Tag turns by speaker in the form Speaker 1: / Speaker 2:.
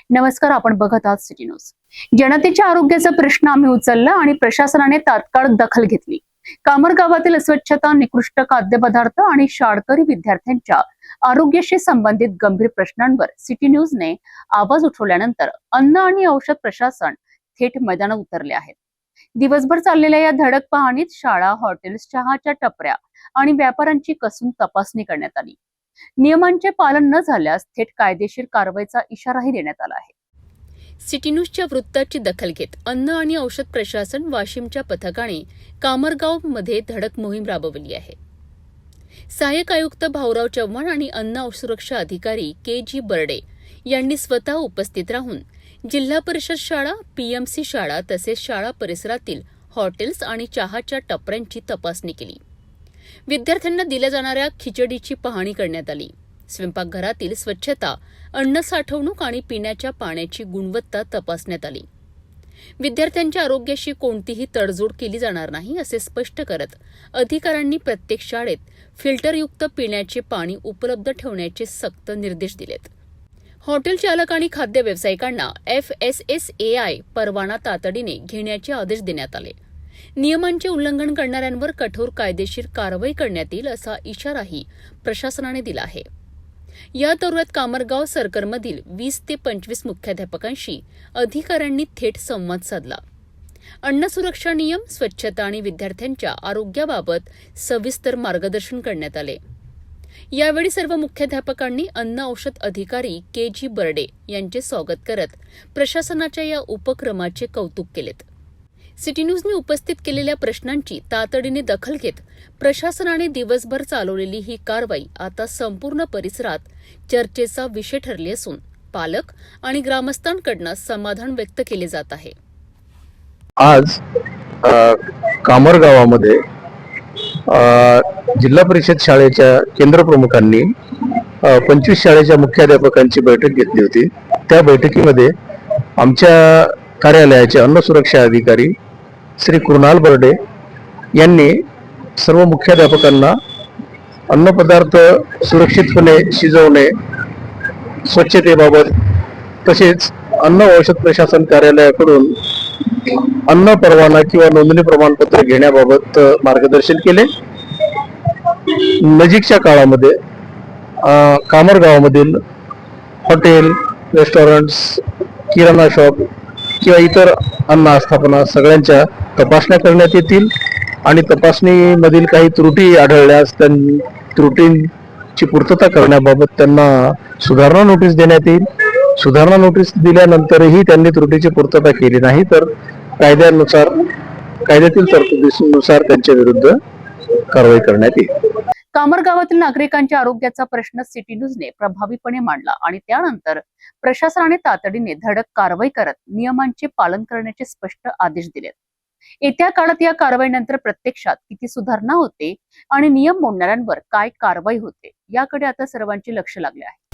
Speaker 1: नमस्कार, आपण बघत आहात सिटी न्यूज। जनतेच्या आरोग्याचा प्रश्न आम्ही उचलला आणि प्रशासनाने तात्काळ दखल घेतली। कामर गावातील अस्वच्छता, निकृष्ट खाद्यपदार्थ आणि शाळकरी विद्यार्थ्यांच्या आरोग्याशी संबंधित गंभीर प्रश्नांवर सिटी न्यूजने आवाज उठवल्यानंतर अन्न आणि औषध प्रशासन थेट मैदानात उतरले आहेत। दिवसभर चाललेल्या या धडक पाहणीत शाळा, हॉटेल्स, चहाच्या टपऱ्या आणि व्यापाऱ्यांची कसून तपासणी करण्यात आली। नियमांचे पालन न झाल्यास थेट कायदेशीर कारवाईचा इशाराही देण्यात आला आहे।
Speaker 2: सिटी न्यूजच्या वृत्ताची दखल घेत अन्न आणि औषध प्रशासन वाशिमच्या पथकाने कामरगावमध्ये धडक मोहीम राबवली आहे। सहाय्यक आयुक्त भाऊराव चव्हाण आणि अन्न सुरक्षा अधिकारी के.जी. बर्डे यांनी स्वतः उपस्थित राहून जिल्हा परिषद शाळा, पीएमसी शाळा तसेच शाळा परिसरातील हॉटेल्स आणि चहाच्या टपऱ्यांची तपासणी केली। विद्यार्थ्यांना दिल्या जाणाऱ्या खिचडीची पाहणी करण्यात आली। स्वयंपाकघरातील स्वच्छता, अन्न साठवणूक आणि पिण्याच्या पाण्याची गुणवत्ता तपासण्यात आली। विद्यार्थ्यांच्या आरोग्याशी कोणतीही तडजोड केली जाणार नाही असे स्पष्ट करत अधिकाऱ्यांनी प्रत्येक शाळेत फिल्टरयुक्त पिण्याचे पाणी उपलब्ध ठेवण्याचे सक्त निर्देश दिलेत। हॉटेल चालक आणि खाद्य व्यावसायिकांना FSSAI परवाना तातडीने घेण्याचे आदेश देण्यात आले। नियमांचे उल्लंघन करणाऱ्यांवर कठोर कायदेशीर कारवाई करण्यात येईल असा इशाराही प्रशासनाने दिला आहे। या दौऱ्यात कामरगाव सर्कलमधील 20 ते 25 मुख्याध्यापकांशी अधिकाऱ्यांनी थेट संवाद साधला। अन्न सुरक्षा नियम, स्वच्छता आणि विद्यार्थ्यांच्या आरोग्याबाबत सविस्तर मार्गदर्शन करण्यात आले। यावेळी सर्व मुख्याध्यापकांनी अन्न औषध अधिकारी के.जी. बर्डे यांचे स्वागत करत प्रशासनाच्या या उपक्रमाचे कौतुक केलेत। सिटी न्यूजने उपस्थित केलेल्या प्रश्नांची तातडीने दखल घेत प्रशासनाने दिवसभर चालवलेली ही कारवाई आता संपूर्ण परिसरात चर्चेचा विषय ठरली असून पालक आणि ग्रामस्थांकडून समाधान व्यक्त केले जात आहे।
Speaker 3: आज कामर गावामध्ये जिल्हा परिषद शाळेच्या केंद्र प्रमुखांनी 25 शाळेच्या मुख्याध्यापकांची बैठक घेतली होती। त्या बैठकीमध्ये आमच्या कार्यालयाचे अन्न सुरक्षा अधिकारी श्री कृणाल बर्डे यांनी सर्व मुख्याध्यापकांना अन्नपदार्थ सुरक्षितपणे शिजवणे, स्वच्छतेबाबत तसेच अन्न औषध प्रशासन कार्यालयाकडून अन्न परवाना किंवा नोंदणी प्रमाणपत्र घेण्याबाबत मार्गदर्शन केले। नजीकच्या काळामध्ये कामर गावामधील हॉटेल, रेस्टॉरंट्स, किराणा शॉप किंवा इतर अन्न आस्थापना सगळ्यांच्या तपासण्या करण्यात येतील आणि तपासणीमधील काही त्रुटी आढळल्यास त्या त्रुटींची पूर्तता करण्याबाबत त्यांना सुधारणा नोटीस देण्यात येईल। सुधारणा नोटीस दिल्यानंतरही त्यांनी त्रुटीची पूर्तता केली नाही तर कायद्यातील तरतुदीनुसार त्यांच्या विरुद्ध कारवाई करण्यात येईल।
Speaker 1: कामर गावातील नागरिकांच्या आरोग्याचा प्रश्न सिटी न्यूजने प्रभावीपणे मांडला आणि त्यानंतर प्रशासनाने तातडीने धडक कारवाई करत नियमांचे पालन करण्याचे स्पष्ट आदेश दिलेत। येत्या काळात या कारवाईनंतर प्रत्यक्षात किती सुधारणा होते आणि नियम मोडणाऱ्यांवर काय कारवाई होते याकडे आता सर्वांचे लक्ष लागले आहे।